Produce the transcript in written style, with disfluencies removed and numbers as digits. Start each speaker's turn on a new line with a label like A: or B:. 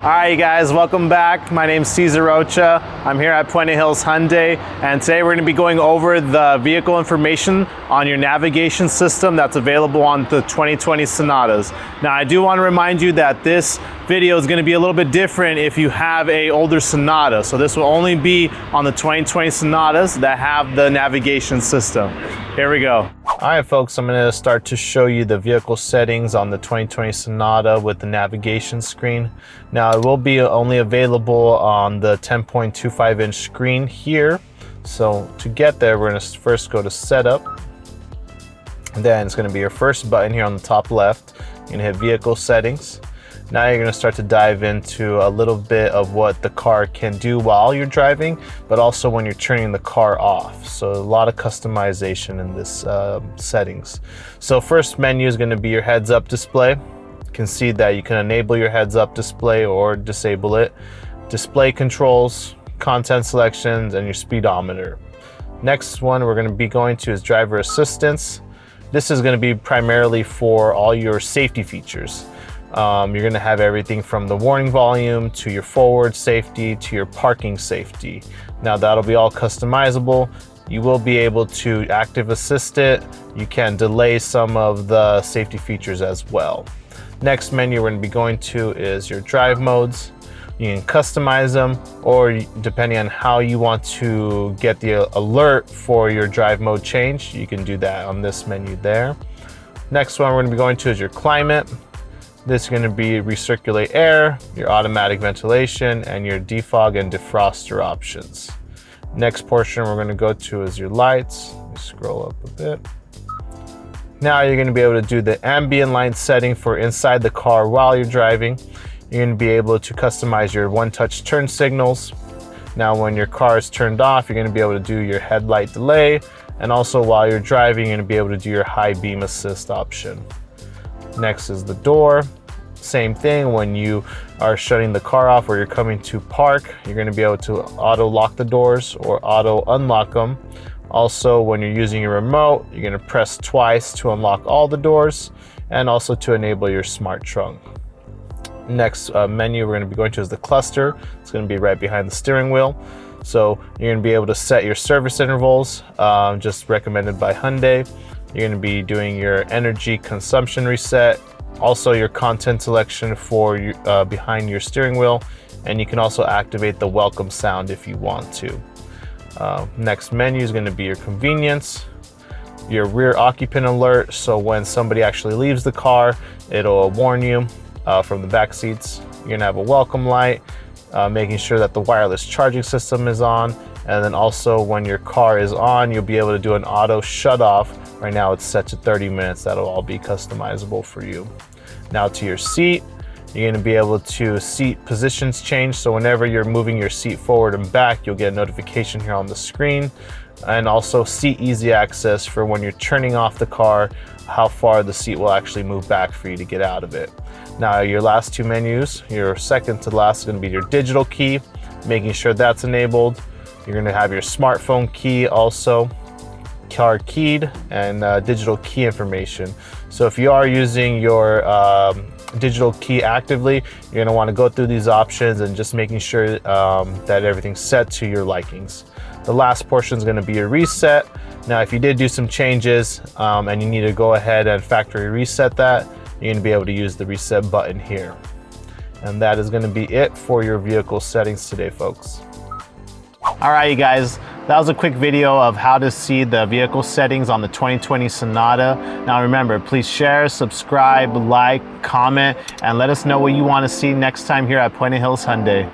A: All right, guys, welcome back. My name's Cesar Rocha. I'm here at Puente Hills Hyundai, and today we're going to be going over the vehicle information on your navigation system that's available on the 2020 Sonatas. Now, I do want to remind you that this video is going to be a little bit different if you have a older Sonata. So this will only be on the 2020 Sonatas that have the navigation system. Here we go. All right, folks, I'm going to start to show you the vehicle settings on the 2020 Sonata with the navigation screen. Now, it will be only available on the 10.25 inch screen here. So to get there, we're going to first go to Setup. Then it's going to be your first button here on the top left. You're going to hit Vehicle Settings. Now you're going to start to dive into a little bit of what the car can do while you're driving, but also when you're turning the car off. So a lot of customization in this settings. So first menu is going to be your heads-up display. You can see that you can enable your heads-up display or disable it. Display controls, content selections, and your speedometer. Next one we're going to be going to is driver assistance. This is going to be primarily for all your safety features. You're going to have everything from the warning volume to your forward safety to your parking safety. Now that'll be all customizable. You will be able to active assist it. You can delay some of the safety features as well. Next menu we're going to be going to is your drive modes. You can customize them, or depending on how you want to get the alert for your drive mode change, you can do that on this menu there. Next one we're going to be going to is your climate. This is going to be recirculate air, your automatic ventilation, and your defog and defroster options. Next portion we're going to go to is your lights. Let me scroll up a bit. Now you're going to be able to do the ambient light setting for inside the car while you're driving. You're going to be able to customize your one-touch turn signals. Now when your car is turned off, you're going to be able to do your headlight delay, and also while you're driving, you're going to be able to do your high beam assist option. Next is the door. Same thing, when you are shutting the car off or you're coming to park, you're going to be able to auto lock the doors or auto unlock them. Also, when you're using your remote, you're going to press twice to unlock all the doors and also to enable your smart trunk. Next menu we're going to be going to is the cluster. It's going to be right behind the steering wheel. So you're going to be able to set your service intervals, just recommended by Hyundai. You're going to be doing your energy consumption reset, also your content selection for behind your steering wheel, and you can also activate the welcome sound if you want to. Next menu is going to be your convenience, your rear occupant alert, so when somebody actually leaves the car, it'll warn you from the back seats. You're going to have a welcome light, making sure that the wireless charging system is on, and then also when your car is on, you'll be able to do an auto shut off. Right now it's set to 30 minutes. That'll all be customizable for you. Now to your seat, you're going to be able to seat positions change. So whenever you're moving your seat forward and back, you'll get a notification here on the screen. And also seat easy access for when you're turning off the car, how far the seat will actually move back for you to get out of it. Now your last two menus, your second to last is going to be your digital key, making sure that's enabled. You're going to have your smartphone key also, car keyed, and digital key information. So if you are using your digital key actively, you're going to want to go through these options and just making sure that everything's set to your likings. The last portion is going to be your reset. Now if you did do some changes and you need to go ahead and factory reset that, you're going to be able to use the reset button here. And that is going to be it for your vehicle settings today, folks. All right, you guys, that was a quick video of how to see the vehicle settings on the 2020 Sonata. Now remember, please share, subscribe, like, comment, and let us know what you want to see next time here at Puente Hills Hyundai.